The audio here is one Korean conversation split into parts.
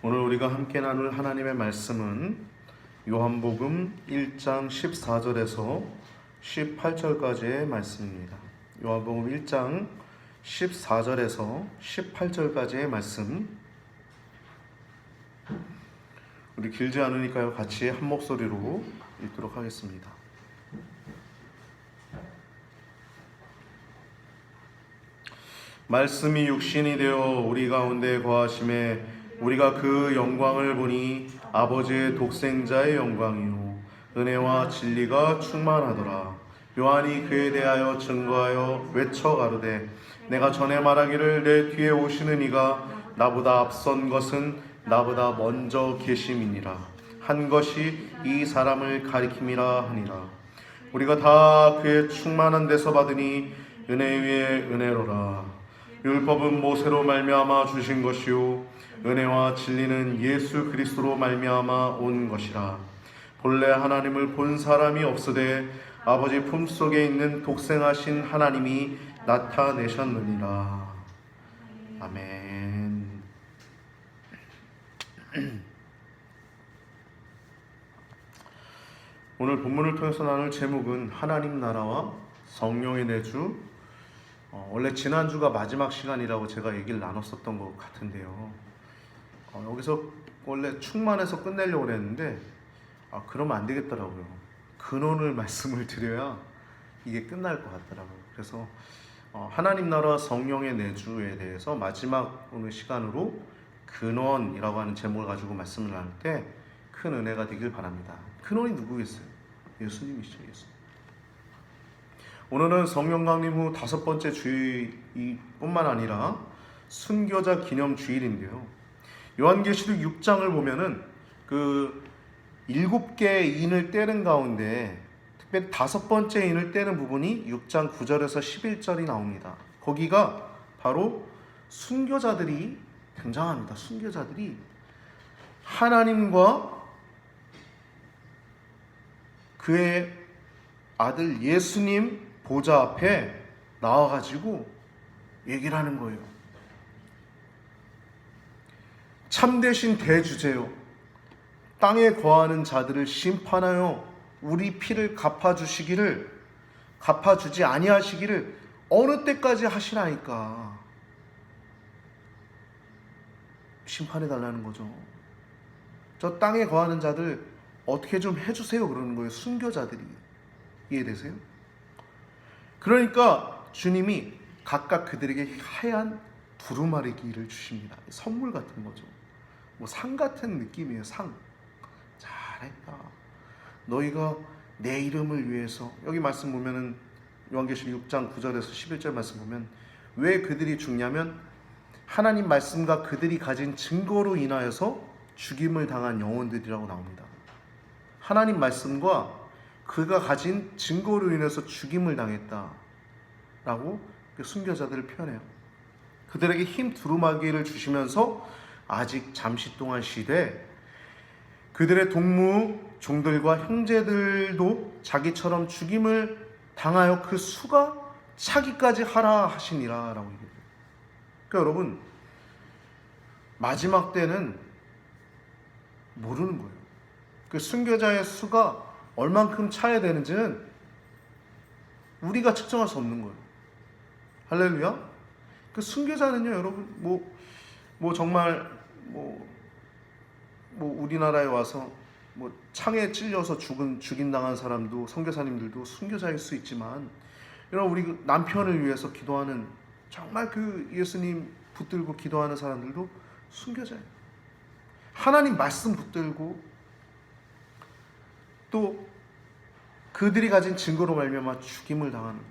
오늘 우리가 함께 나눌 하나님의 말씀은 요한복음 1장 14절에서 18절까지의 말씀입니다. 요한복음 1장 14절에서 18절까지의 말씀, 우리 길지 않으니까요, 같이 한 목소리로 읽도록 하겠습니다. 말씀이 육신이 되어 우리 가운데 거하심에 우리가 그 영광을 보니 아버지의 독생자의 영광이요 은혜와 진리가 충만하더라. 요한이 그에 대하여 증거하여 외쳐 가로되 내가 전에 말하기를 내 뒤에 오시는 이가 나보다 앞선 것은 나보다 먼저 계심이니라 한 것이 이 사람을 가리킴이라 하니라. 우리가 다 그의 충만한 데서 받으니 은혜 위에 은혜로라. 율법은 모세로 말미암아 주신 것이요 은혜와 진리는 예수 그리스도로 말미암아 온 것이라. 본래 하나님을 본 사람이 없으되 아버지 품속에 있는 독생하신 하나님이 나타내셨느니라. 아멘. 오늘 본문을 통해서 나눌 제목은 하나님 나라와 성령의 내주. 원래 지난주가 마지막 시간이라고 제가 얘기를 나눴었던 것 같은데요. 여기서 원래 충만해서 끝내려고 했는데 그러면 안 되겠더라고요. 근원을 말씀을 드려야 이게 끝날 것 같더라고요. 그래서 하나님 나라 성령의 내주에 대해서 마지막 오늘 시간으로 근원이라고 하는 제목을 가지고 말씀을 나눌 때 큰 은혜가 되길 바랍니다. 근원이 누구겠어요? 예수님이시죠. 예수님. 오늘은 성령 강림 후 5번째 주일뿐만 아니라 순교자 기념 주일인데요. 요한계시록 6장을 보면은 그 7개의 인을 떼는 가운데 특별히 5번째 인을 떼는 부분이 6장 9절에서 11절이 나옵니다. 거기가 바로 순교자들이 등장합니다. 순교자들이 하나님과 그의 아들 예수님 보좌 앞에 나와가지고 얘기를 하는 거예요. 참되신 대주제요, 땅에 거하는 자들을 심판하여 우리 피를 갚아주지 아니하시기를 어느 때까지 하시나이까. 심판해달라는 거죠. 저 땅에 거하는 자들 어떻게 좀 해주세요 그러는 거예요. 순교자들이. 이해되세요? 그러니까 주님이 각각 그들에게 하얀 두루마리기를 주십니다. 선물 같은 거죠. 뭐 상 같은 느낌이에요. 상. 잘했다. 너희가 내 이름을 위해서, 여기 말씀 보면은 요한계시록 6장 9절에서 11절 말씀 보면 왜 그들이 죽냐면 하나님 말씀과 그들이 가진 증거로 인하여서 죽임을 당한 영혼들이라고 나옵니다. 하나님 말씀과 그가 가진 증거로 인해서 죽임을 당했다라고 순교자들을 표현해요. 그들에게 힘 두루마기를 주시면서 아직 잠시 동안 쉬되 그들의 동무 종들과 형제들도 자기처럼 죽임을 당하여 그 수가 차기까지 하라 하시니라 라고 얘기해요. 그러니까 여러분, 마지막 때는 모르는 거예요. 그 순교자의 수가 얼만큼 차야 되는지는 우리가 측정할 수 없는 거예요. 할렐루야. 그 순교자는요, 여러분, 정말 우리나라에 와서 창에 찔려서 죽임 당한 사람도, 선교사님들도 순교자일 수 있지만, 여러분, 우리 그 남편을 위해서 기도하는, 정말 그 예수님 붙들고 기도하는 사람들도 순교자예요. 하나님 말씀 붙들고 또 그들이 가진 증거로 말미암아 죽임을 당하는,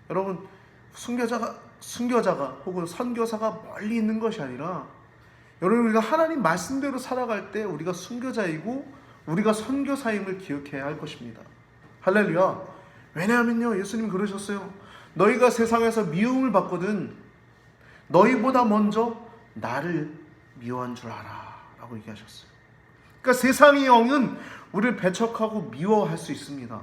여러분, 순교자가 혹은 선교사가 멀리 있는 것이 아니라, 여러분, 우리가 하나님 말씀대로 살아갈 때 우리가 순교자이고 우리가 선교사임을 기억해야 할 것입니다. 할렐루야. 왜냐하면요, 예수님 그러셨어요. 너희가 세상에서 미움을 받거든 너희보다 먼저 나를 미워한 줄 알아 라고 얘기하셨어요. 그러니까 세상의 영은 우리를 배척하고 미워할 수 있습니다.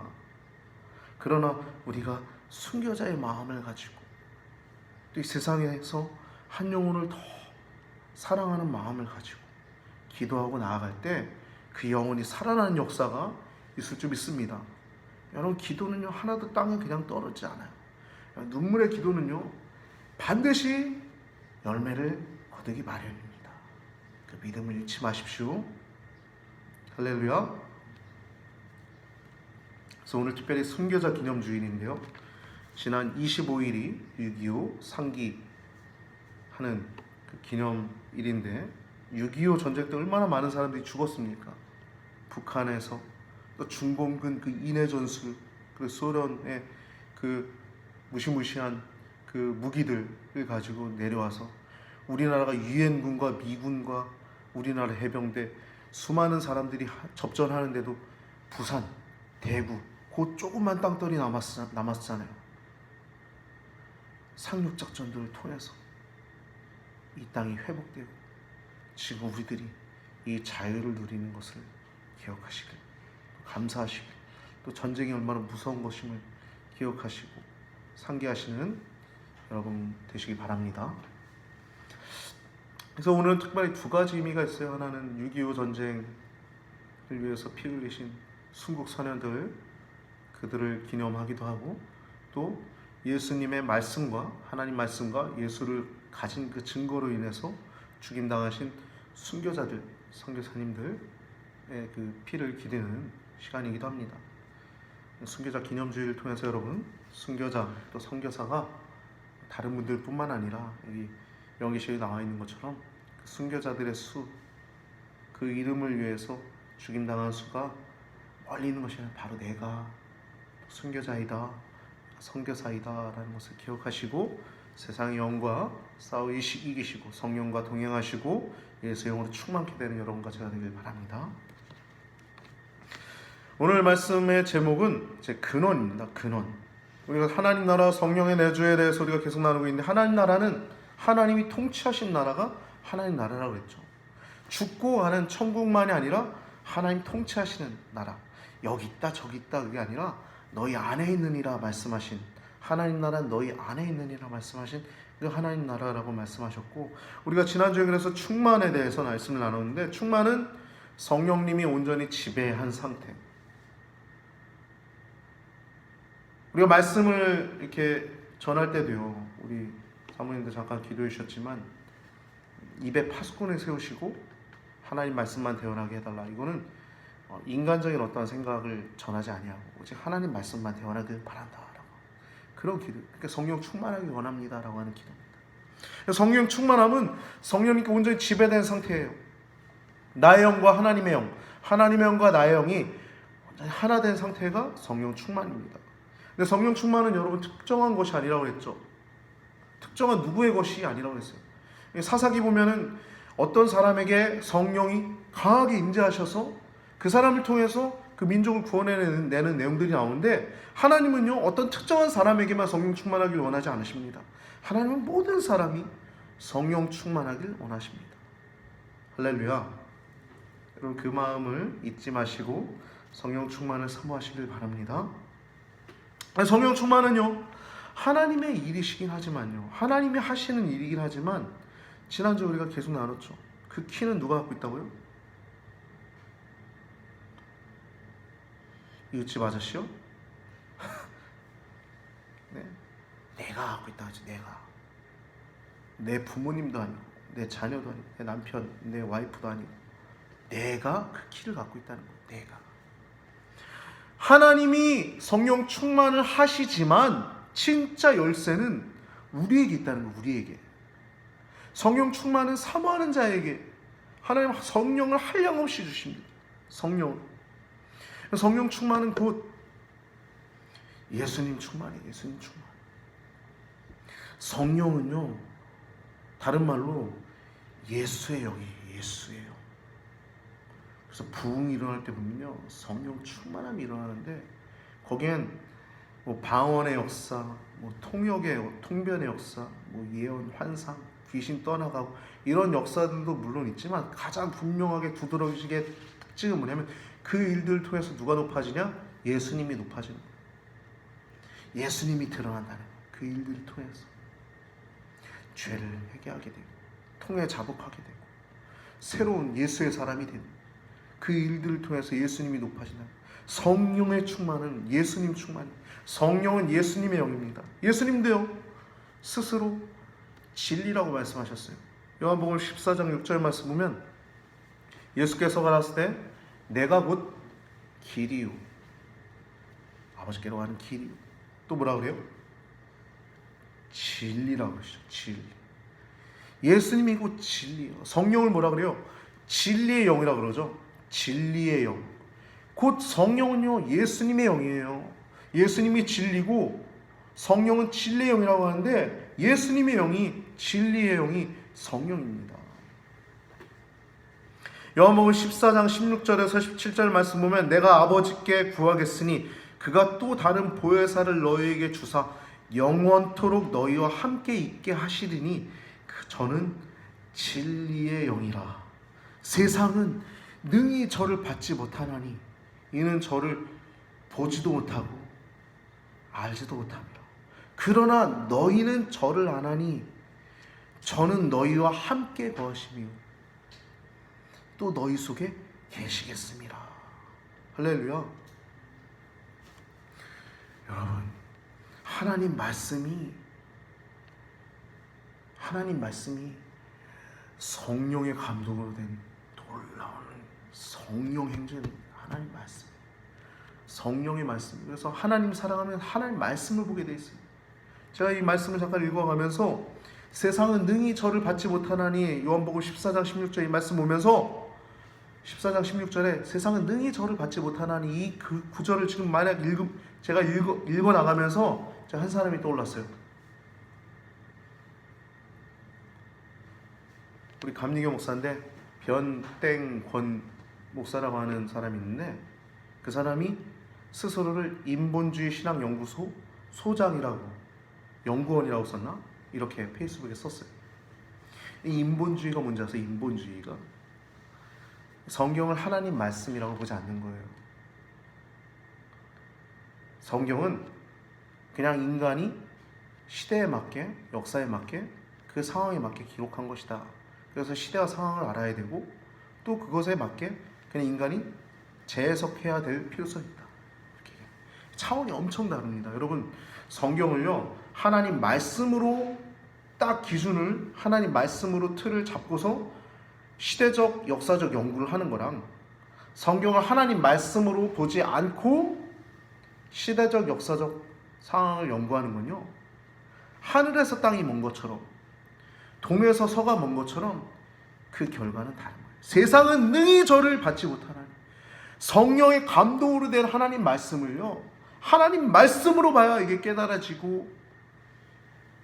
그러나 우리가 순교자의 마음을 가지고 또 이 세상에서 한 영혼을 더 사랑하는 마음을 가지고 기도하고 나아갈 때 그 영혼이 살아나는 역사가 있을 줄 믿습니다. 여러분, 기도는요 하나도 땅에 그냥 떨어지지 않아요. 눈물의 기도는요 반드시 열매를 거두기 마련입니다. 그 믿음을 잃지 마십시오. 할렐루야. 그래서 오늘 특별히 순교자 기념주일인데요, 지난 25일이 6.25 상기 하는 그 기념일인데, 6.25 전쟁 때 얼마나 많은 사람들이 죽었습니까? 북한에서 또 중공군 그 인해 전술, 그리고 소련의 그 무시무시한 그 무기들을 가지고 내려와서 우리나라가 유엔군과 미군과 우리나라 해병대 수많은 사람들이 접전하는데도 부산, 대구 그 조그만 땅덩이 남았잖아요. 상륙작전들을 통해서 이 땅이 회복되고 지금 우리들이 이 자유를 누리는 것을 기억하시길, 감사하시길, 또 전쟁이 얼마나 무서운 것임을 기억하시고 상기하시는 여러분 되시기 바랍니다. 그래서 오늘 특별히 두 가지 의미가 있어요. 하나는 6.25 전쟁을 위해서 피 흘리신 순국 선열들, 그들을 기념하기도 하고, 또 예수님의 말씀과 하나님 말씀과 예수를 가진 그 증거로 인해서 죽임당하신 순교자들, 선교사님들의 그 피를 기리는 시간이기도 합니다. 순교자 기념주의를 통해서 여러분, 순교자 또 선교사가 다른 분들뿐만 아니라 여기 명기시에 나와 있는 것처럼 그 순교자들의 수, 그 이름을 위해서 죽임당한 수가 멀리 있는 것이 아니라 바로 내가 순교자이다, 선교사이다 라는 것을 기억하시고 세상의 영과 싸워 이기시고 성령과 동행하시고 예수의 영으로 충만케 되는 여러분과 제가 되길 바랍니다. 오늘 말씀의 제목은 제 근원입니다. 근원. 우리가 하나님 나라 성령의 내주에 대해서 우리가 계속 나누고 있는데, 하나님 나라는 하나님이 통치하신 나라가 하나님 나라라고 했죠. 죽고 가는 천국만이 아니라 하나님 통치하시는 나라, 여기 있다 저기 있다 그게 아니라 너희 안에 있느니라 말씀하신, 하나님 나라는 너희 안에 있느니라 말씀하신 그 하나님 나라라고 말씀하셨고, 우리가 지난주에 그래서 충만에 대해서 말씀을 나눴는데, 충만은 성령님이 온전히 지배한 상태. 우리가 말씀을 이렇게 전할 때도요, 우리 사모님도 잠깐 기도해 주셨지만 입에 파수꾼을 세우시고 하나님 말씀만 대언하게 해달라. 이거는 인간적인 어떤 생각을 전하지 아니하고 오직 하나님 말씀만 대언하길 바란다라고, 그런 기도. 그러니까 성령 충만하기 원합니다라고 하는 기도입니다. 성령 충만함은 성령님께 온전히 지배된 상태예요. 나의 영과 하나님의 영, 하나님의 영과 나의 영이 완전히 하나 된 상태가 성령 충만입니다. 근데 성령 충만은 여러분 특정한 것이 아니라고 했죠. 특정한 누구의 것이 아니라고 했어요. 사사기 보면은 어떤 사람에게 성령이 강하게 임재하셔서 그 사람을 통해서 그 민족을 구원해내는 내용들이 나오는데, 하나님은요 어떤 특정한 사람에게만 성령 충만하길 원하지 않으십니다. 하나님은 모든 사람이 성령 충만하길 원하십니다. 할렐루야. 여러분, 그 마음을 잊지 마시고 성령 충만을 사모하시길 바랍니다. 성령 충만은요 하나님의 일이시긴 하지만요, 하나님이 하시는 일이긴 하지만, 지난주 우리가 계속 나눴죠. 그 키는 누가 갖고 있다고요? 이웃집 아저씨요? 네. 내가 갖고 있다 하지. 내가. 내 부모님도 아니고 내 자녀도 아니고 내 남편, 내 와이프도 아니고 내가 그 키를 갖고 있다는 거예요. 내가. 하나님이 성령 충만을 하시지만 진짜 열쇠는 우리에게 있다는 거예요. 우리에게. 성령 충만은 사모하는 자에게 하나님 성령을 한량없이 주십니다. 성령 충만은 곧 예수님 충만이에요. 예수님 충만. 성령은요 다른 말로 예수의 영이에요. 예수의 영. 그래서 부흥이 일어날 때 보면요 성령 충만함이 일어나는데, 거기엔 뭐 방언의 역사, 뭐 통변의 역사, 뭐 예언, 환상, 귀신 떠나가고 이런 역사들도 물론 있지만, 가장 분명하게 두드러지게 특징은 뭐냐면 그 일들을 통해서 누가 높아지냐? 예수님이 높아지는 거예요. 예수님이 드러난다는 거예요. 그 일들을 통해서 죄를 회개하게 되고 통회 자복하게 되고 새로운 예수의 사람이 되는 그 일들을 통해서 예수님이 높아지는 성령의 충만은 예수님 충만. 성령은 예수님의 영입니다. 예수님도요 스스로 진리라고 말씀하셨어요. 요한복음 14장 6절 말씀 보면 예수께서 가라사대 때 내가 곧 길이요, 아버지께로 가는 길이요, 또 뭐라 그래요? 진리라고 그러시죠. 진리. 예수님이 곧 진리예요. 성령을 뭐라 그래요? 진리의 영이라고 그러죠. 진리의 영. 곧 성령은요 예수님의 영이에요. 예수님이 진리고 성령은 진리의 영이라고 하는데 예수님의 영이, 진리의 영이 성령입니다. 요한복음 14장 16절에서 17절 말씀 보면 내가 아버지께 구하겠으니 그가 또 다른 보혜사를 너희에게 주사 영원토록 너희와 함께 있게 하시리니 저는 진리의 영이라. 세상은 능히 저를 받지 못하나니 이는 저를 보지도 못하고 알지도 못합니다. 그러나 너희는 저를 아나니 저는 너희와 함께 거하시며 또 너희 속에 계시겠습니다. 할렐루야. 여러분, 하나님 말씀이 성령의 감동으로 된 놀라운 성령 행전입니다. 하나님 말씀, 성령의 말씀. 그래서 하나님 사랑하면 하나님 말씀을 보게 돼 있어요. 제가 이 말씀을 잠깐 읽어가면서 세상은 능히 저를 받지 못하나니 요한복음 14장 16절 이 말씀 보면서 14장 16절에 세상은 능히 저를 받지 못하나니 이 그 구절을 지금 만약 제가 읽어 나가면서 제가 한 사람이 떠올랐어요. 우리 감리교 목사인데 변땡권 목사라고 하는 사람이 있는데 그 사람이 스스로를 인본주의 신학연구소 소장이라고, 연구원이라고 썼나? 이렇게 페이스북에 썼어요. 이 인본주의가 뭔지 아세요? 인본주의가 성경을 하나님 말씀이라고 보지 않는 거예요. 성경은 그냥 인간이 시대에 맞게, 역사에 맞게, 그 상황에 맞게 기록한 것이다. 그래서 시대와 상황을 알아야 되고 또 그것에 맞게 그냥 인간이 재해석해야 될 필요성이 있다. 이렇게 차원이 엄청 다릅니다. 여러분, 성경을요 하나님 말씀으로 딱 기준을, 하나님 말씀으로 틀을 잡고서 시대적 역사적 연구를 하는 거랑 성경을 하나님 말씀으로 보지 않고 시대적 역사적 상황을 연구하는 건요 하늘에서 땅이 먼 것처럼 동에서 서가 먼 것처럼 그 결과는 다른 거예요. 세상은 능히 저를 받지 못하나니 성령의 감동으로 된 하나님 말씀을요 하나님 말씀으로 봐야 이게 깨달아지고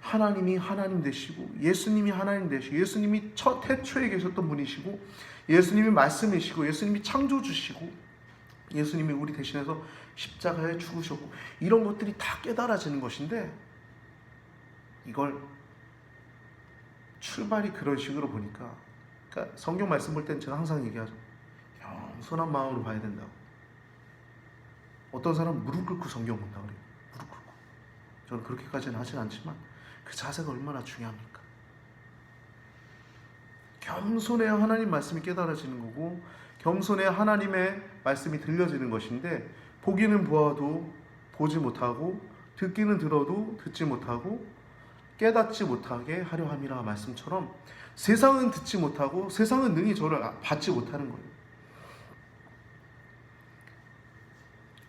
하나님이 하나님 되시고 예수님이 하나님 되시고 예수님이 첫 태초에 계셨던 분이시고 예수님이 말씀이시고 예수님이 창조주시고 예수님이 우리 대신해서 십자가에 죽으셨고 이런 것들이 다 깨달아지는 것인데 이걸 출발이 그런 식으로 보니까 그러니까 성경 말씀 볼 때는 제가 항상 얘기하죠. 겸손한 마음으로 봐야 된다고. 어떤 사람은 무릎 꿇고 성경 본다 그래요. 무릎 꿇고. 저는 그렇게까지는 하진 않지만 그 자세가 얼마나 중요합니까? 겸손해야 하나님 말씀이 깨달아지는 거고 겸손해야 하나님의 말씀이 들려지는 것인데 보기는 보아도 보지 못하고 듣기는 들어도 듣지 못하고 깨닫지 못하게 하려 함이라 말씀처럼 세상은 듣지 못하고 세상은 능히 저를 받지 못하는 거예요.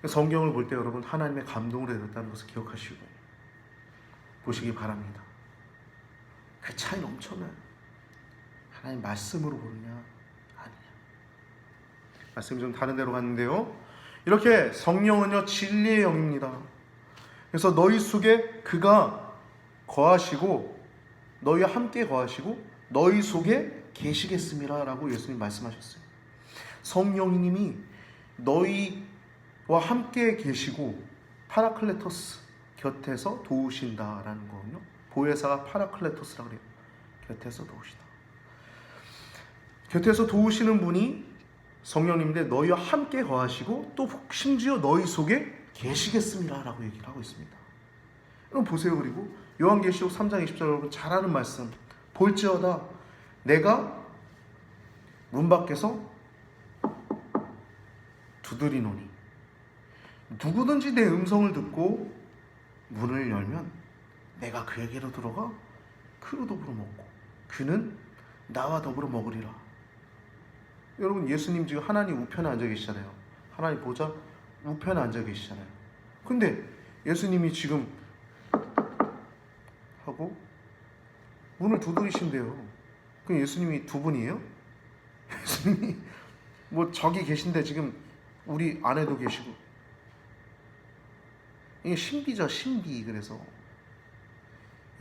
성경을 볼 때 여러분 하나님의 감동으로 되었다는 것을 기억하시고 보시기 바랍니다. 그 차이는 엄청나요. 하나님 말씀으로 보느냐 아니냐. 말씀이 좀 다른 데로 갔는데요. 이렇게 성령은요 진리의 영입니다. 그래서 너희 속에 그가 거하시고 너희와 함께 거하시고 너희 속에 계시겠습니다 라고 예수님 말씀하셨어요. 성령님이 너희와 함께 계시고 파라클레토스 곁에서 도우신다라는 거군요. 보혜사가 파라클레토스라고 그래요. 곁에서 도우시다. 곁에서 도우시는 분이 성령님인데 너희와 함께 거하시고 또 심지어 너희 속에 계시겠습니다 라고 얘기를 하고 있습니다. 여러분 보세요. 그리고 요한계시록 3장 20절 여러분 잘 아는 말씀 볼지어다 내가 문 밖에서 두드리노니 누구든지 내 음성을 듣고 문을 열면 내가 그에게로 들어가 그로 더불어 먹고 그는 나와 더불어 먹으리라. 여러분, 예수님 지금 하나님 우편에 앉아 계시잖아요. 하나님 보좌 우편에 앉아 계시잖아요. 근데 예수님이 지금 하고 문을 두드리신대요. 그럼 예수님이 두 분이에요? 예수님이 뭐 저기 계신데 지금 우리 안에도 계시고, 이게 신비죠, 신비. 그래서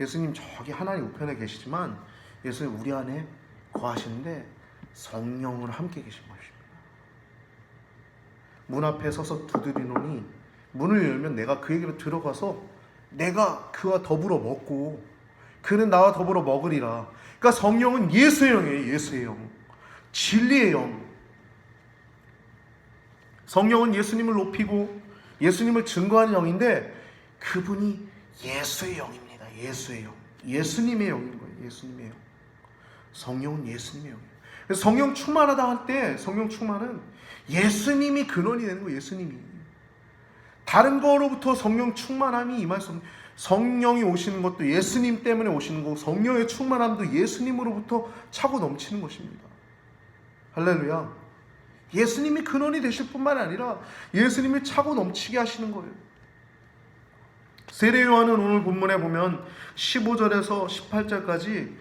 예수님 저기 하나님 우편에 계시지만 예수님 우리 안에 거하시는데 성령으로 함께 계신 것입니다. 문 앞에 서서 두드리노니 문을 열면 내가 그에게로 들어가서 내가 그와 더불어 먹고 그는 나와 더불어 먹으리라. 그러니까 성령은 예수의 영이에요. 예수의 영, 진리의 영. 성령은 예수님을 높이고 예수님을 증거하는 영인데 그분이 예수의 영입니다. 예수의 영, 예수님의 영인 거예요. 예수님의 영. 성령은 예수님의 영이에요. 그래서 성령 충만하다 할 때 성령 충만은 예수님이 근원이 되는 거예요. 예수님이. 다른 거로부터 성령 충만함이 임할 수 없는, 성령이 오시는 것도 예수님 때문에 오시는 거고 성령의 충만함도 예수님으로부터 차고 넘치는 것입니다. 할렐루야. 예수님이 근원이 되실 뿐만 아니라 예수님이 차고 넘치게 하시는 거예요. 세례 요한은 오늘 본문에 보면 15절에서 18절까지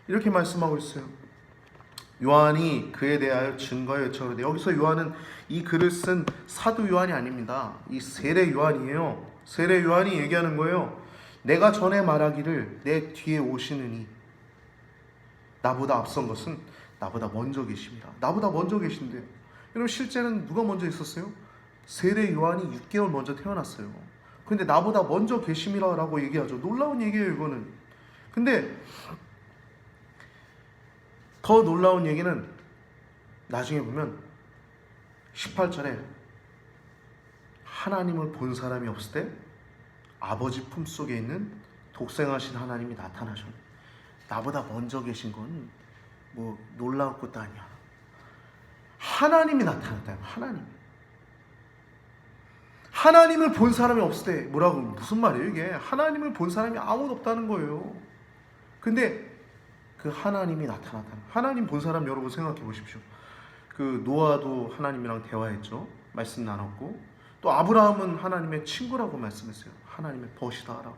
이렇게 말씀하고 있어요. 요한이 그에 대하여 증거하여 여쭤오되, 여기서 요한은 이 글을 쓴 사도 요한이 아닙니다. 이 세례 요한이에요. 세례 요한이 얘기하는 거예요. 내가 전에 말하기를 내 뒤에 오시느니 나보다 앞선 것은 나보다 먼저 계십니다. 나보다 먼저 계신데요. 여러분, 실제는 누가 먼저 있었어요? 세례 요한이 6개월 먼저 태어났어요. 근데 나보다 먼저 계심이라고 얘기하죠. 놀라운 얘기예요, 이거는. 근데 더 놀라운 얘기는 나중에 보면 18절에 하나님을 본 사람이 없을 때 아버지 품속에 있는 독생하신 하나님이 나타나셨네. 나보다 먼저 계신 건 뭐 놀라운 것도 아니야. 하나님이 나타났다. 하나님을 본 사람이 없을 때, 뭐라고, 무슨 말이에요 이게? 하나님을 본 사람이 아무도 없다는 거예요. 근데 그 하나님이 나타났다. 하나님 본 사람 여러분 생각해 보십시오. 그 노아도 하나님이랑 대화했죠. 말씀 나눴고, 또 아브라함은 하나님의 친구라고 말씀했어요. 하나님의 벗이다라고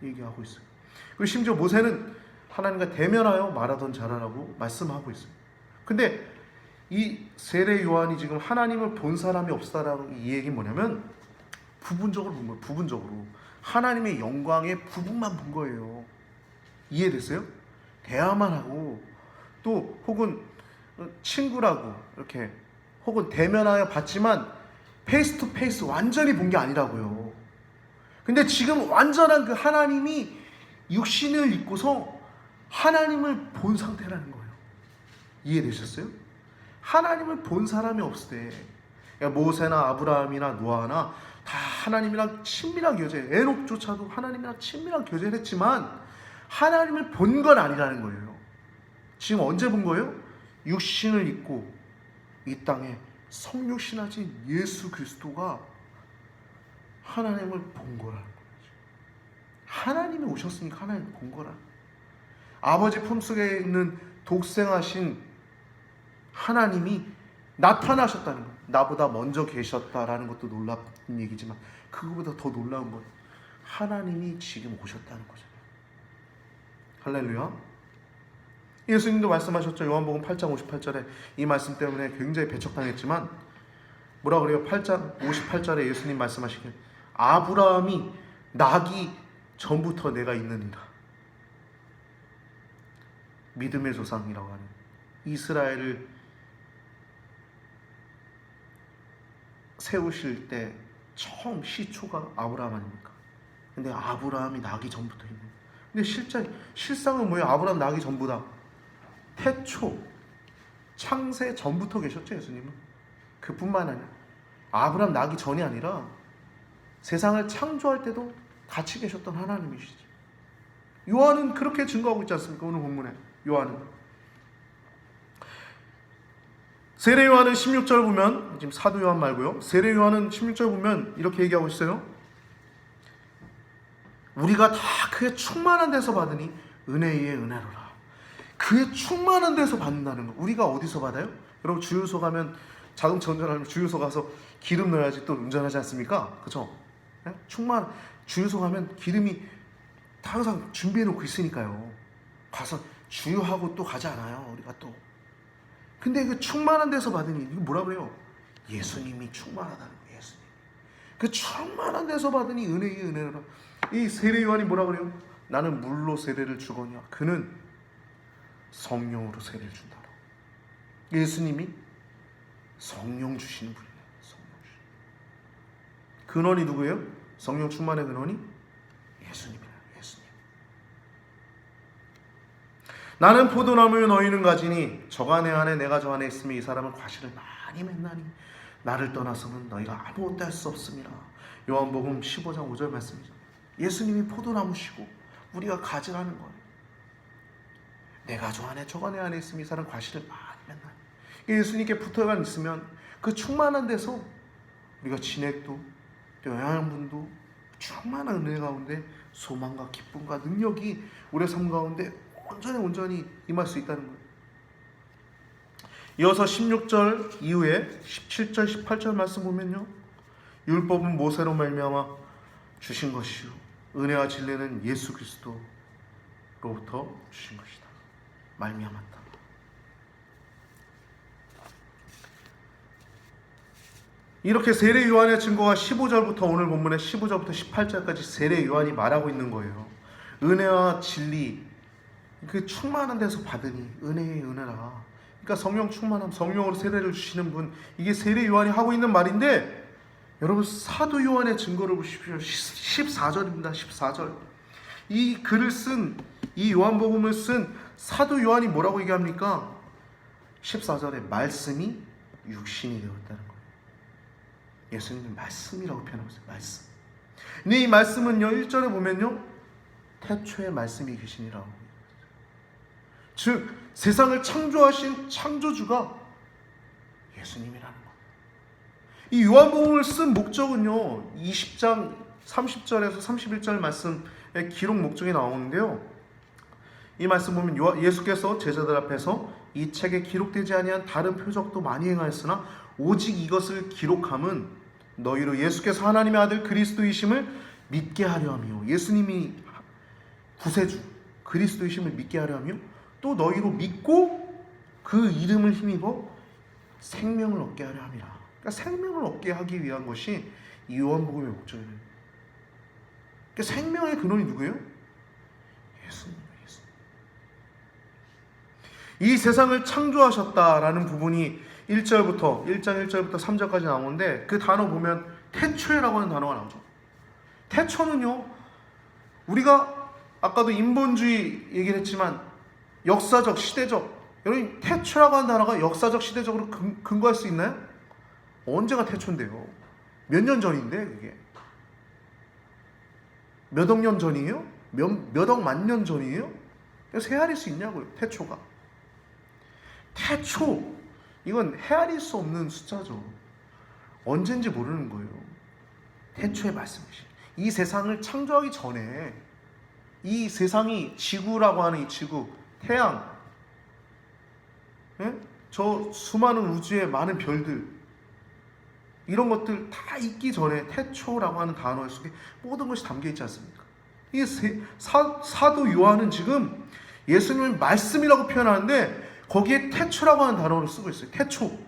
얘기하고 있어요. 그리고 심지어 모세는 하나님과 대면하여 말하던 자라라고 말씀하고 있어요. 근데 이 세례 요한이 지금 하나님을 본 사람이 없다라는 이 얘기는 뭐냐면 부분적으로 본 거예요. 부분적으로 하나님의 영광의 부분만 본 거예요. 이해됐어요? 대화만 하고 또 혹은 친구라고 이렇게 혹은 대면하여 봤지만 페이스 투 페이스 완전히 본 게 아니라고요. 근데 지금 완전한 그 하나님이 육신을 입고서 하나님을 본 상태라는 거예요. 이해되셨어요? 하나님을 본 사람이 없을 때, 그러니까 모세나 아브라함이나 노아나 다 하나님이랑 친밀한 교제, 에녹조차도 하나님이랑 친밀한 교제를 했지만 하나님을 본 건 아니라는 거예요. 지금 언제 본 거예요? 육신을 입고 이 땅에 성육신하신 예수 그리스도가 하나님을 본 거라는 거죠. 하나님이 오셨으니까 하나님을 본 거라. 아버지 품속에 있는 독생하신 하나님이 나타나셨다는 거예요. 나보다 먼저 계셨다라는 것도 놀라운 얘기지만 그거보다 더 놀라운 건 하나님이 지금 오셨다는 거잖아요. 할렐루야. 예수님도 말씀하셨죠. 요한복음 8장 58절에 이 말씀 때문에 굉장히 배척당했지만 뭐라 그래요? 8장 58절에 예수님 말씀하시길 아브라함이 나기 전부터 내가 있느니라. 믿음의 조상이라고 하는 이스라엘을 세우실 때 처음 시초가 아브라함 아닙니까? 근데 아브라함이 나기 전부터 있는. 근데 실상은 뭐예요? 아브라함 나기 전보다 태초 창세 전부터 계셨죠, 예수님은. 그뿐만 아니라 아브라함 나기 전이 아니라 세상을 창조할 때도 같이 계셨던 하나님이시죠. 요한은 그렇게 증거하고 있지 않습니까? 오늘 본문에 요한은 세례 요한은 16절 보면, 지금 사도 요한 말고요, 세례 요한은 16절 보면 이렇게 얘기하고 있어요. 우리가 다 그의 충만한 데서 받으니 은혜에 은혜로라. 그의 충만한 데서 받는다는 거. 우리가 어디서 받아요? 여러분 주유소 가면, 자동차 운전하면 주유소 가서 기름 넣어야지 또 운전하지 않습니까? 그렇죠? 주유소 가면 기름이 항상 준비해 놓고 있으니까요. 가서 주유하고 또 가지 않아요, 우리가 또. 근데 그 충만한 데서 받으니, 이거 뭐라 그래요? 예수님이 충만하다는 거예요. 예수님. 그 충만한 데서 받으니 은혜의 은혜라. 이 세례 요한이 뭐라 그래요? 나는 물로 세례를 주거니와 그는 성령으로 세례를 준다. 예수님이 성령 주시는 분이에요. 성령 주시는. 근원이 누구예요? 성령 충만의 근원이 예수님이에요. 예수님. 나는 포도나무요 너희는 가지니 저가 내 안에 내가 저 안에 있으며 이 사람은 과실을 많이 맺나니 나를 떠나서는 너희가 아무것도 할 수 없습니다. 요한복음 15장 5절 말씀이죠. 예수님이 포도나무시고 우리가 가지라는 거예요. 내가 저 안에 저가 내 안에 있으며 이 사람 과실을 많이 맺나니. 예수님께 붙어만 있으면 그 충만한 데서 우리가 진액도 또 영양분도 충만한 은혜 가운데 소망과 기쁨과 능력이 우리의 삶 가운데 온전히 임할 수 있다는 거예요. 이어서 16절 이후에 17절 18절 말씀 보면요, 율법은 모세로 말미암아 주신 것이요 은혜와 진리는 예수 그리스도로부터 주신 것이다. 말미암았다. 이렇게 세례 요한의 증거가 15절부터, 오늘 본문의 15절부터 18절까지 세례 요한이 말하고 있는 거예요. 은혜와 진리, 그 충만한 데서 받으니 은혜의 은혜라. 그러니까 성령 충만함, 성령으로 세례를 주시는 분, 이게 세례 요한이 하고 있는 말인데, 여러분 사도 요한의 증거를 보십시오. 14절입니다. 14절. 이 글을 쓴, 이 요한복음을 쓴 사도 요한이 뭐라고 얘기합니까? 14절에 말씀이 육신이 되었다는 거예요. 예수님은 말씀이라고 표현하고 있어요. 말씀. 근데 이 말씀은요, 1절에 보면요, 태초에 말씀이 계시니라고. 즉 세상을 창조하신 창조주가 예수님이라는 거예요. 이 요한복음을 쓴 목적은요, 20장 30절에서 31절 말씀의 기록 목적이 나오는데요, 이 말씀 보면 예수께서 제자들 앞에서 이 책에 기록되지 아니한 다른 표적도 많이 행하였으나 오직 이것을 기록함은 너희로 예수께서 하나님의 아들 그리스도이심을 믿게 하려 하며, 예수님이 구세주 그리스도이심을 믿게 하려 하며, 또 너희로 믿고 그 이름을 힘입어 생명을 얻게 하려 함이라. 그러니까 생명을 얻게 하기 위한 것이 이 요한복음의 목적이에요. 그러니까 생명의 근원이 누구예요? 예수님이에요. 예수님. 이 세상을 창조하셨다라는 부분이 1장 1절부터 3절까지 나오는데, 그 단어 보면 태초에라고 하는 단어가 나오죠. 태초는요, 우리가 아까도 인본주의 얘기를 했지만 역사적, 시대적, 여러분 태초라고 하는 단어가 역사적, 시대적으로 근거할 수 있나요? 언제가 태초인데요? 몇 년 전인데 그게? 몇 억 년 전이에요? 몇 억 만 년 전이에요? 헤아릴 수 있냐고요, 태초가. 태초, 이건 헤아릴 수 없는 숫자죠. 언젠지 모르는 거예요. 태초의 말씀이시. 이 세상을 창조하기 전에 이 세상이 지구라고 하는 이 지구, 태양, 예? 저 수많은 우주의 많은 별들, 이런 것들 다 있기 전에 태초라고 하는 단어 속에 모든 것이 담겨 있지 않습니까? 이 사도 요한은 지금 예수님의 말씀이라고 표현하는데 거기에 태초라고 하는 단어를 쓰고 있어요. 태초.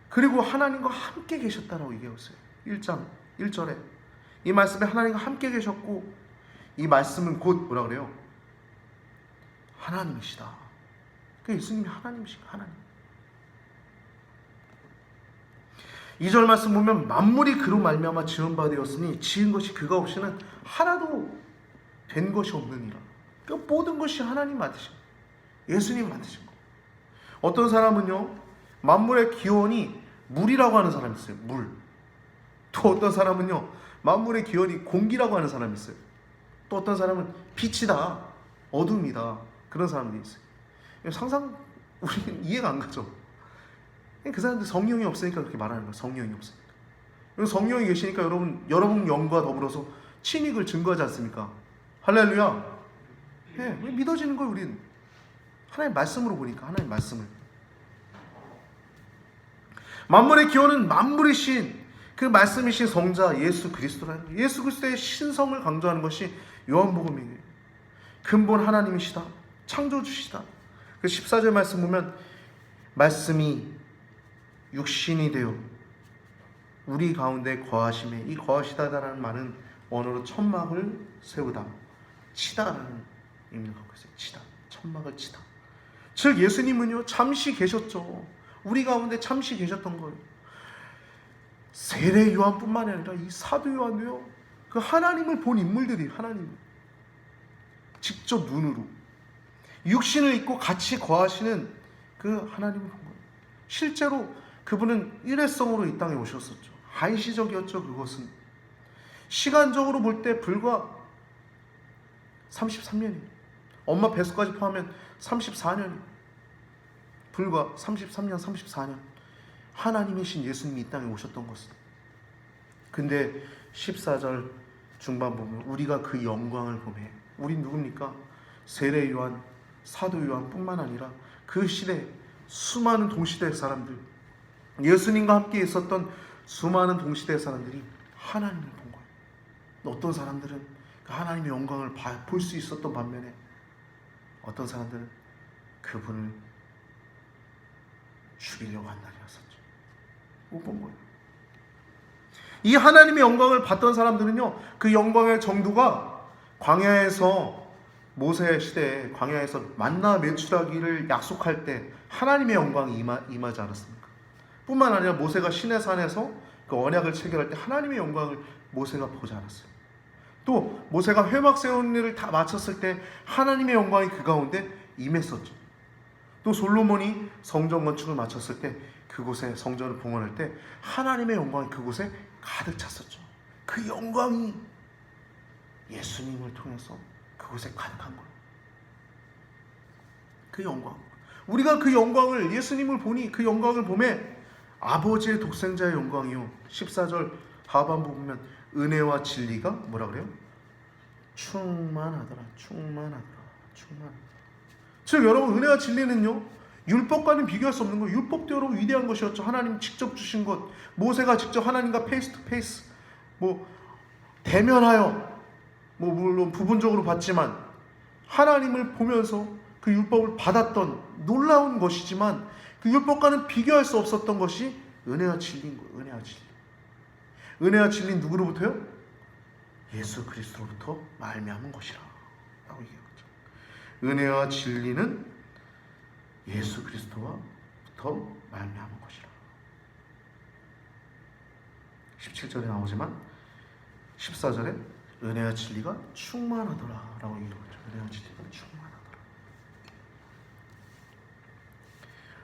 그리고 하나님과 함께 계셨다라고 얘기하고 있어요. 1장 1절에 이 말씀에 하나님과 함께 계셨고, 이 말씀은 곧 뭐라 그래요? 하나님이시다. 그 예수님이 하나님이시다. 하나님. 2절 말씀 보면 만물이 그로 말미암아 지은 바 되었으니 지은 것이 그가 없이는 하나도 된 것이 없느니라. 그 모든 것이 하나님 만드신 거예요. 예수님 만드신 거예요. 어떤 사람은요, 만물의 기원이 물이라고 하는 사람이 있어요. 물. 또 어떤 사람은요, 만물의 기원이 공기라고 하는 사람이 있어요. 또 어떤 사람은 빛이다, 어둠이다, 그런 사람들이 있어요. 상상 우리는 이해가 안 가죠. 그 사람들 성령이 없으니까 그렇게 말하는 거예요. 성령이 없으니까. 그리고 성령이 계시니까 여러분 영과 더불어서 친익을 증거하지 않습니까? 할렐루야. 예, 믿어지는 거예요. 우리는 하나님 말씀으로 보니까 하나님 말씀을. 만물의 기원은 만물이신 그 말씀이신 성자 예수 그리스도라는 거예요. 예수 그리스도의 신성을 강조하는 것이 요한복음이에요. 근본 하나님이시다. 창조주시다. 그 14절 말씀 보면 말씀이 육신이 되어 우리 가운데 거하심에, 이 거하시다라는 말은 원어로 천막을 세우다, 치다라는 의미를 갖고 있어요. 치다, 천막을 치다. 즉 예수님은요 잠시 계셨죠. 우리 가운데 잠시 계셨던 거예요. 세례 요한뿐만 아니라 이 사도 요한도요 그 하나님을 본 인물들이 하나님을 직접 눈으로 육신을 입고 같이 거하시는 그 하나님을 본 거예요. 실제로 그분은 일회성으로 이 땅에 오셨었죠. 한시적이었죠. 그것은 시간적으로 볼 때 불과 33년이에요. 엄마 뱃속까지 포함하면 34년이에요. 불과 33년, 34년 하나님이신 예수님이 이 땅에 오셨던 것은. 근데 14절 중반 보면 우리가 그 영광을 보매, 우린 누굽니까? 세례 요한, 사도 요한뿐만 아니라 그 시대 수많은 동시대의 사람들, 예수님과 함께 있었던 수많은 동시대의 사람들이 하나님을 본 거예요. 어떤 사람들은 그 하나님의 영광을 볼 수 있었던 반면에 어떤 사람들은 그분을 죽이려고 한 날이었었죠. 못 본 거예요. 이 하나님의 영광을 봤던 사람들은요, 그 영광의 정도가 광야에서 모세 시대에 광야에서 만나 매출하기를 약속할 때 하나님의 영광이 임하지 않았습니까? 뿐만 아니라 모세가 시내산에서 그 언약을 체결할 때 하나님의 영광을 모세가 보지 않았어요. 또 모세가 회막 세우는 일을 다 마쳤을 때 하나님의 영광이 그 가운데 임했었죠. 또 솔로몬이 성전 건축을 마쳤을 때 그곳에 성전을 봉헌할 때 하나님의 영광이 그곳에 가득 찼었죠. 그 영광이 예수님을 통해서 그곳에 가득한 거예요. 그 영광. 우리가 그 영광을, 예수님을 보니 그 영광을 보매 아버지의 독생자의 영광이요. 14절 하반부 보면 은혜와 진리가 뭐라 그래요? 충만하더라. 즉 여러분, 은혜와 진리는요 율법과는 비교할 수 없는 거예요. 율법도 여러분 위대한 것이었죠. 하나님 직접 주신 것, 모세가 직접 하나님과 페이스 투 페이스 대면하여 물론 부분적으로 봤지만 하나님을 보면서 그 율법을 받았던 놀라운 것이지만 그 율법과는 비교할 수 없었던 것이 은혜와 진리인 거예요. 은혜와 진리는 누구로부터요? 예수 그리스도로부터 말미암은 것이라 라고 얘기하죠. 은혜와 진리는 예수 그리스도로부터 말미암은 것이라. 17절에 나오지만 14절에 은혜와 진리가 충만하더라 라고 얘기하죠. 은혜와 진리가 충만하더라.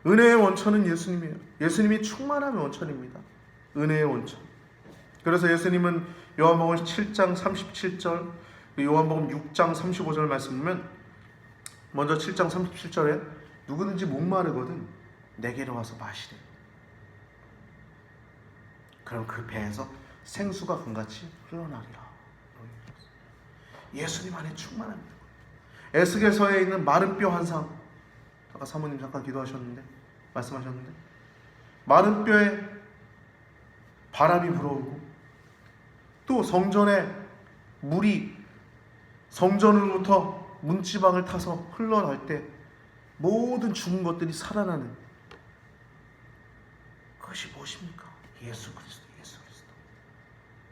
은혜의 원천은 예수님이에요. 예수님이 충만함의 원천입니다. 은혜의 원천. 그래서 예수님은 요한복음 7장 37절, 요한복음 6장 35절 말씀 보면 먼저 7장 37절에 누구든지 목마르거든 내게로 와서 마시래. 그럼 그 배에서 생수가 강같이 흘러나리라. 예수님 안에 충만합니다. 에스겔서에 있는 마른 뼈 환상, 아까 사모님 잠깐 기도하셨는데 말씀하셨는데 마른 뼈에 바람이 불어오고 또 성전에 물이 성전으로부터 문지방을 타서 흘러날 때 모든 죽은 것들이 살아나는 그것이 무엇입니까? 예수 그리스도.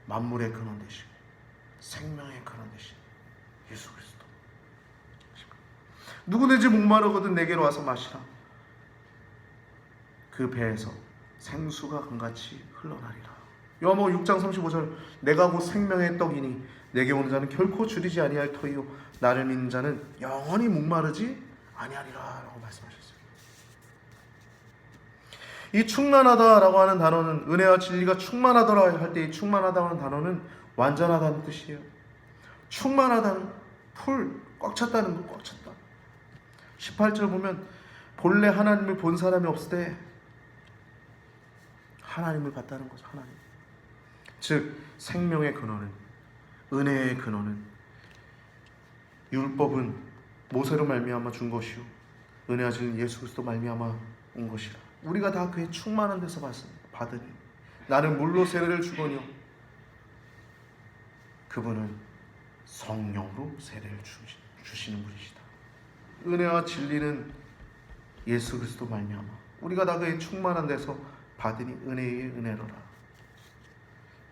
만물의 근원 되시고 생명의 근원 되신 예수 그리스도. 누구든지 목마르거든 내게로 와서 마시라. 그 배에서 생수가 강같이 흘러나리라. 요한복음 6장 35절 내가 곧 생명의 떡이니 내게 오는 자는 결코 줄이지 아니할 터이요 나를 믿는 자는 영원히 목마르지 아니하리라 라고 말씀하셨어요. 이 충만하다라고 하는 단어는 은혜와 진리가 충만하더라 할 때 이 충만하다는 단어는 완전하다는 뜻이에요. 충만하다는 풀, 꽉 찼다는 거, 꽉 찼다. 18절 보면 본래 하나님을 본 사람이 없을 때 하나님을 봤다는 거죠. 하나님. 즉 생명의 근원은, 은혜의 근원은, 율법은 모세로 말미암아 준 것이요 은혜와 진리는 예수 그리스도 말미암아 온 것이라. 우리가 다 그의 충만한 데서 받으니 나는 물로 세례를 주거니와 그분은 성령으로 세례를 주시는 분이시다. 은혜와 진리는 예수 그리스도 말미암아 우리가 다 그의 충만한 데서 받으니 은혜의 은혜로라.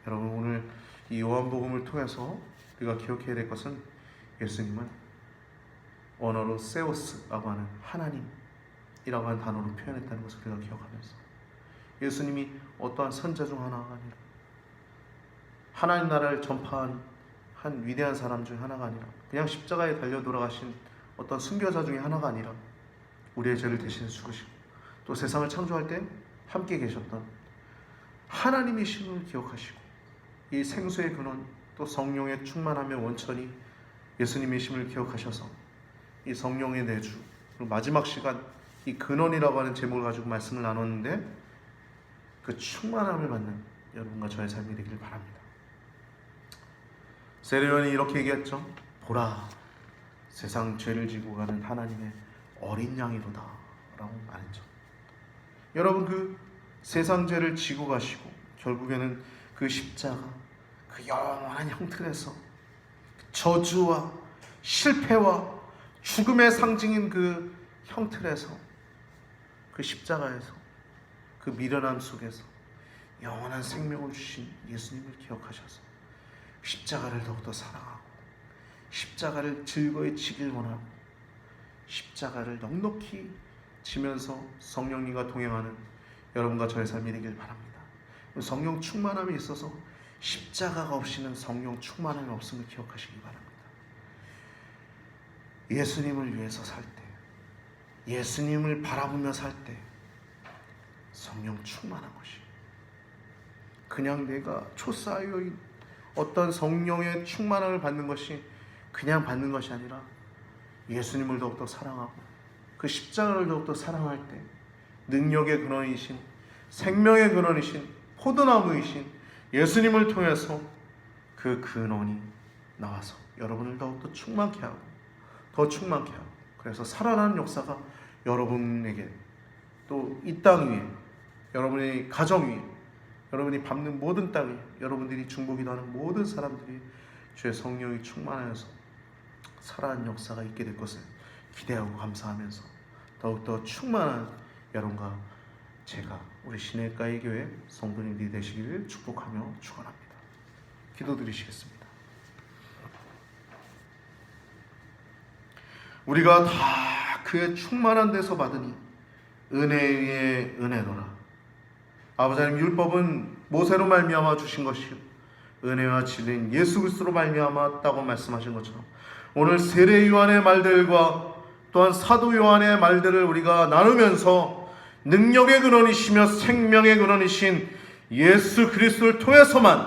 여러분, 오늘 이 요한복음을 통해서 우리가 기억해야 될 것은 예수님은 원어로 세오스라고 하는 하나님이라고 하는 단어로 표현했다는 것을 우리가 기억하면서, 예수님이 어떠한 선자 중 하나가 아니라 하나님 나라를 전파한 한 위대한 사람 중 하나가 아니라 그냥 십자가에 달려 돌아가신 어떤 순교자 중에 하나가 아니라 우리의 죄를 대신해 죽으시고 또 세상을 창조할 때 함께 계셨던 하나님이심을 기억하시고, 이 생수의 근원 또 성령의 충만함의 원천이 예수님이심을 기억하셔서 이 성령의 내주, 그리고 마지막 시간 이 근원이라고 하는 제목을 가지고 말씀을 나눴는데, 그 충만함을 받는 여러분과 저의 삶이 되기를 바랍니다. 세례요한이 이렇게 얘기했죠. 보라, 세상 죄를 지고 가는 하나님의 어린 양이로다 라고 말했죠. 여러분, 그 세상 죄를 지고 가시고 결국에는 그 십자가, 그 영원한 형틀에서 저주와 실패와 죽음의 상징인 그 형틀에서, 그 십자가에서, 그 미련함 속에서 영원한 생명을 주신 예수님을 기억하셔서 십자가를 더욱더 사랑하고 십자가를 즐거이 지길 원하고 십자가를 넉넉히 지면서 성령님과 동행하는 여러분과 저의 삶이 되길 바랍니다. 성령 충만함이 있어서 십자가가 없이는 성령 충만함이 없음을 기억하시기 바랍니다. 예수님을 위해서 살 때, 예수님을 바라보며 살 때 성령 충만한 것이, 그냥 내가 초싸여 어떤 성령의 충만함을 받는 것이 그냥 받는 것이 아니라 예수님을 더욱더 사랑하고 그 십자가를 더욱더 사랑할 때 능력의 근원이신, 생명의 근원이신, 포도나무이신 예수님을 통해서 그 근원이 나와서 여러분을 더욱더 충만케 하고 더 충만케 하고, 그래서 살아나는 역사가 여러분에게 또 이 땅 위에, 여러분의 가정 위에, 여러분이 밟는 모든 땅 위에, 여러분들이 중보기도 하는 모든 사람들이 주의 성령이 충만하여서 살아나는 역사가 있게 될 것을 기대하고 감사하면서 더욱더 충만한 여러분과 제가 우리 시내가의 교회 성도님들이 되시기를 축복하며 축원합니다. 기도드리시겠습니다. 우리가 다 그의 충만한 데서 받으니 은혜의 은혜노라. 아버지 하나님, 율법은 모세로 말미암아 주신 것이요 은혜와 진리는 예수 그리스도로 말미암았다고 말씀하신 것처럼, 오늘 세례 요한의 말들과 또한 사도 요한의 말들을 우리가 나누면서 능력의 근원이시며 생명의 근원이신 예수 그리스도를 통해서만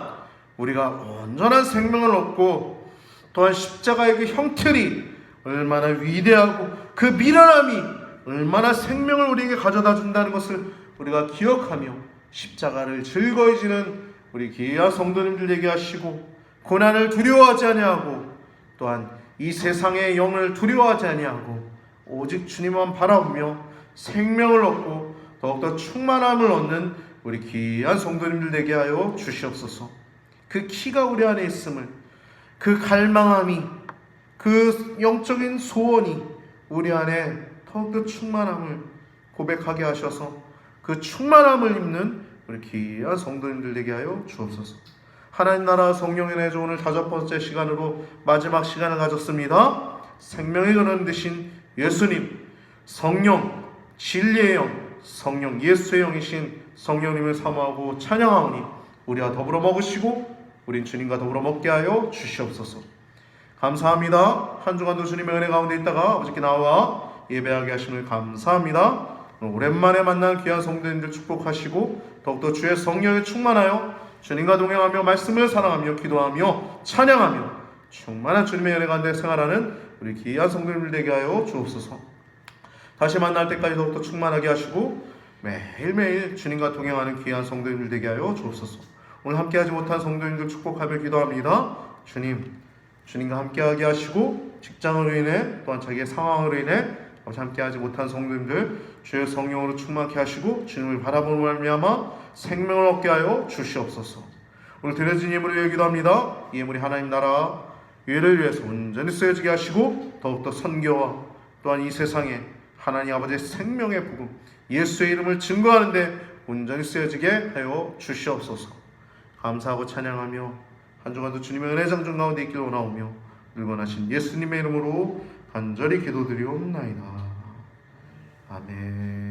우리가 온전한 생명을 얻고, 또한 십자가의 그 형틀이 얼마나 위대하고 그 미련함이 얼마나 생명을 우리에게 가져다 준다는 것을 우리가 기억하며 십자가를 즐거이 지는 우리 귀한 성도님들 되게 하시고, 고난을 두려워하지 아니하고 또한 이 세상의 영을 두려워하지 아니하고 오직 주님만 바라보며 생명을 얻고 더욱더 충만함을 얻는 우리 귀한 성도님들 되게 하여 주시옵소서. 그 키가 우리 안에 있음을, 그 갈망함이, 그 영적인 소원이 우리 안에 더욱더 충만함을 고백하게 하셔서 그 충만함을 입는 우리 귀한 성도님들 되게 하여 주옵소서. 하나님 나라 성령의 내주, 오늘 5번째 시간으로 마지막 시간을 가졌습니다. 생명의 근원 되신 예수님, 성령, 진리의 영, 성령 예수의 영이신 성령님을 사모하고 찬양하오니 우리와 더불어 먹으시고 우린 주님과 더불어 먹게 하여 주시옵소서. 감사합니다. 한 주간도 주님의 은혜 가운데 있다가 아버지께 나와 예배하게 하심을 감사합니다. 오랜만에 만난 귀한 성도님들 축복하시고 더욱더 주의 성령에 충만하여 주님과 동행하며 말씀을 사랑하며 기도하며 찬양하며 충만한 주님의 은혜 가운데 생활하는 우리 귀한 성도님들 되게 하여 주옵소서. 다시 만날 때까지 더욱더 충만하게 하시고 매일매일 주님과 동행하는 귀한 성도님들 되게 하여 주옵소서. 오늘 함께하지 못한 성도님들 축복하며 기도합니다. 주님과 함께하게 하시고 직장으로 인해 또한 자기의 상황으로 인해 함께하지 못한 성도님들 주의 성령으로 충만케 하시고 주님을 바라보는 말미암아 생명을 얻게 하여 주시옵소서. 오늘 드려진 예물을 위해 기도합니다. 이 예물이 하나님 나라 의를 위해서 온전히 쓰여지게 하시고 더욱더 선교와 또한 이 세상에 하나님 아버지의 생명의 복음 예수의 이름을 증거하는 데 온전히 쓰여지게 하여 주시옵소서. 감사하고 찬양하며 한 주간도 주님의 은혜 장중 가운데 있기를 원하오며 늘건하신 예수님의 이름으로 간절히 기도드리옵나이다. 아멘.